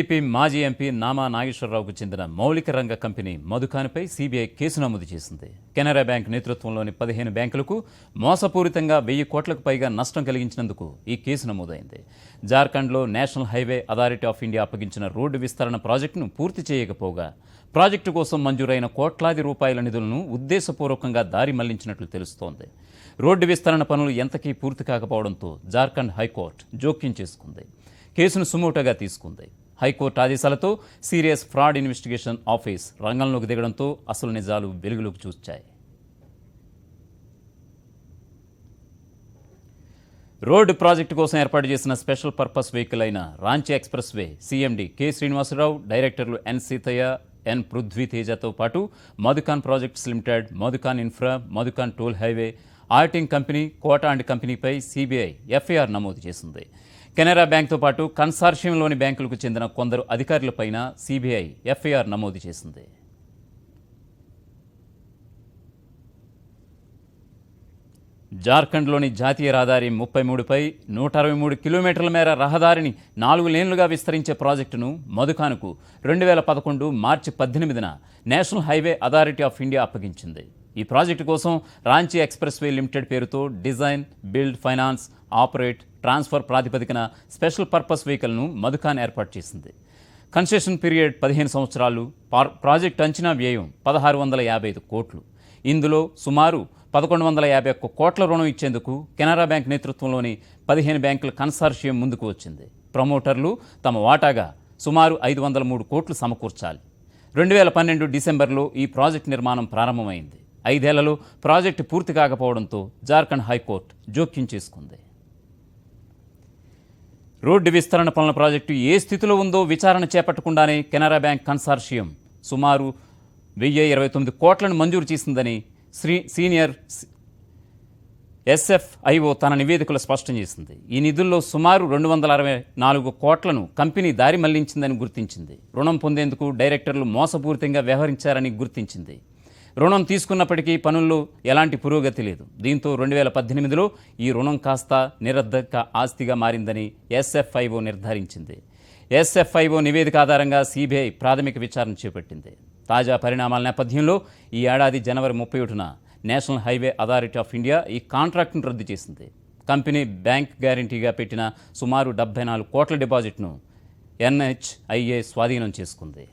TDP మాజీ MP Nama నాగేశ్వరరావుకు చెందిన మౌలిక రంగ కంపెనీ మధుకాన్పై సీబీఐ కేసు నమోదు చేసింది. కెనరా బ్యాంక్ నేతృత్వంలోని 15 బ్యాంకులకు మోసపూరితంగా 1000 కోట్లకు పైగా నష్టం కలిగించినందుకు ఈ కేసు నమోదైంది. జార్ఖండ్లో national highway authority of India అప్పగించిన రోడ్డు విస్తరణ ప్రాజెక్టును పూర్తి చేయకపోగా ప్రాజెక్టు కోసం మంజూరైన కోట్లాది రూపాయల నిధులను ఉద్దేశపూర్వకంగా దారి మళ్లించినట్లు తెలుస్తోంది. రోడ్డు విస్తరణ పనులు ఎంతకీ పూర్తి కాకపోవడంతో జార్ఖండ్ హైకోర్టు జోక్యం చేసుకుంది. కేసును సుమోటోగా తీసుకుంది. హైకోర్టు ఆదేశాలతో సీరియస్ ఫ్రాడ్ ఇన్వెస్టిగేషన్ ఆఫీస్ రంగంలోకి దిగడంతో అసలు నిజాలు వెలుగులోకి చూచాయి. రోడ్డు ప్రాజెక్టు కోసం ఏర్పాటు చేసిన స్పెషల్ పర్పస్ వెహికల్ అయిన Ranchi express way CMD K Srinivasarao, డైరెక్టర్లు ఎన్ సీతయ్య, ఎన్ పృథ్వీ తేజతో పాటు Madhucon projects limited, Madhucon infra, Madhucon toll highway, ఆర్టింగ్ కంపెనీ, కోటా అండ్ కంపెనీపై సీబీఐ ఎఫ్ఐఆర్ నమోదు చేసింది. కెనరా బ్యాంక్తో పాటు కన్సార్షియంలోని బ్యాంకులకు చెందిన కొందరు అధికారులపైన సీబీఐ ఎఫ్ఐఆర్ నమోదు చేసింది. జార్ఖండ్లోని జాతీయ రహదారి 33పై 163 కిలోమీటర్ల మేర రహదారిని 4 లేన్లుగా విస్తరించే ప్రాజెక్టును మధుకాన్కు 2011 మార్చి 18న national highway authority of India అప్పగించింది. ఈ ప్రాజెక్టు కోసం రాంచీ ఎక్స్ప్రెస్ వే లిమిటెడ్ పేరుతో design, build, finance, operate, transfer ప్రాతిపదికన స్పెషల్ పర్పస్ వెహికల్ను మధుకాన్ ఏర్పాటు చేసింది. కన్సెషన్ పీరియడ్ 15 సంవత్సరాలు. ప్రాజెక్టు అంచనా వ్యయం 1655 కోట్లు. ఇందులో సుమారు 1151 కోట్ల రుణం ఇచ్చేందుకు కెనరా బ్యాంక్ నేతృత్వంలోని 15 బ్యాంకుల కన్సార్షియం ముందుకు వచ్చింది. ప్రమోటర్లు తమ వాటాగా సుమారు 503 కోట్లు సమకూర్చాలి. 2012 డిసెంబర్లో ఈ ప్రాజెక్టు నిర్మాణం ప్రారంభమైంది. 5 ఏళ్లలో ప్రాజెక్టు పూర్తి కాకపోవడంతో జార్ఖండ్ హైకోర్టు జోక్యం చేసుకుంది. రోడ్డు విస్తరణ పనుల ప్రాజెక్టు ఏ స్థితిలో ఉందో విచారణ చేపట్టకుండానే కెనరా బ్యాంక్ కన్సార్షియం సుమారు 1029 కోట్లను మంజూరు చేసిందని సీనియర్ ఎస్ఎఫ్ఐఓ తన నివేదికలో స్పష్టం చేసింది. ఈ నిధుల్లో సుమారు 264 కోట్లను కంపెనీ దారి మళ్లించిందని గుర్తించింది. రుణం పొందేందుకు డైరెక్టర్లు మోసపూరితంగా వ్యవహరించారని గుర్తించింది. రుణం తీసుకున్నప్పటికీ పనుల్లో ఎలాంటి పురోగతి లేదు. దీంతో 2018లో ఈ రుణం కాస్త నిరర్ధక ఆస్తిగా మారిందని ఎస్ఎఫ్ఐఓ నిర్ధారించింది. ఎస్ఎఫ్ఐఓ నివేదిక ఆధారంగా సీబీఐ ప్రాథమిక విచారణ చేపట్టింది. తాజా పరిణామాల నేపథ్యంలో ఈ ఏడాది జనవరి 31న national highway authority of India ఈ కాంట్రాక్టును రద్దు చేసింది. కంపెనీ బ్యాంక్ గ్యారంటీగా పెట్టిన సుమారు 74 కోట్ల డిపాజిట్ను ఎన్హెచ్ఐఏ స్వాధీనం చేసుకుంది.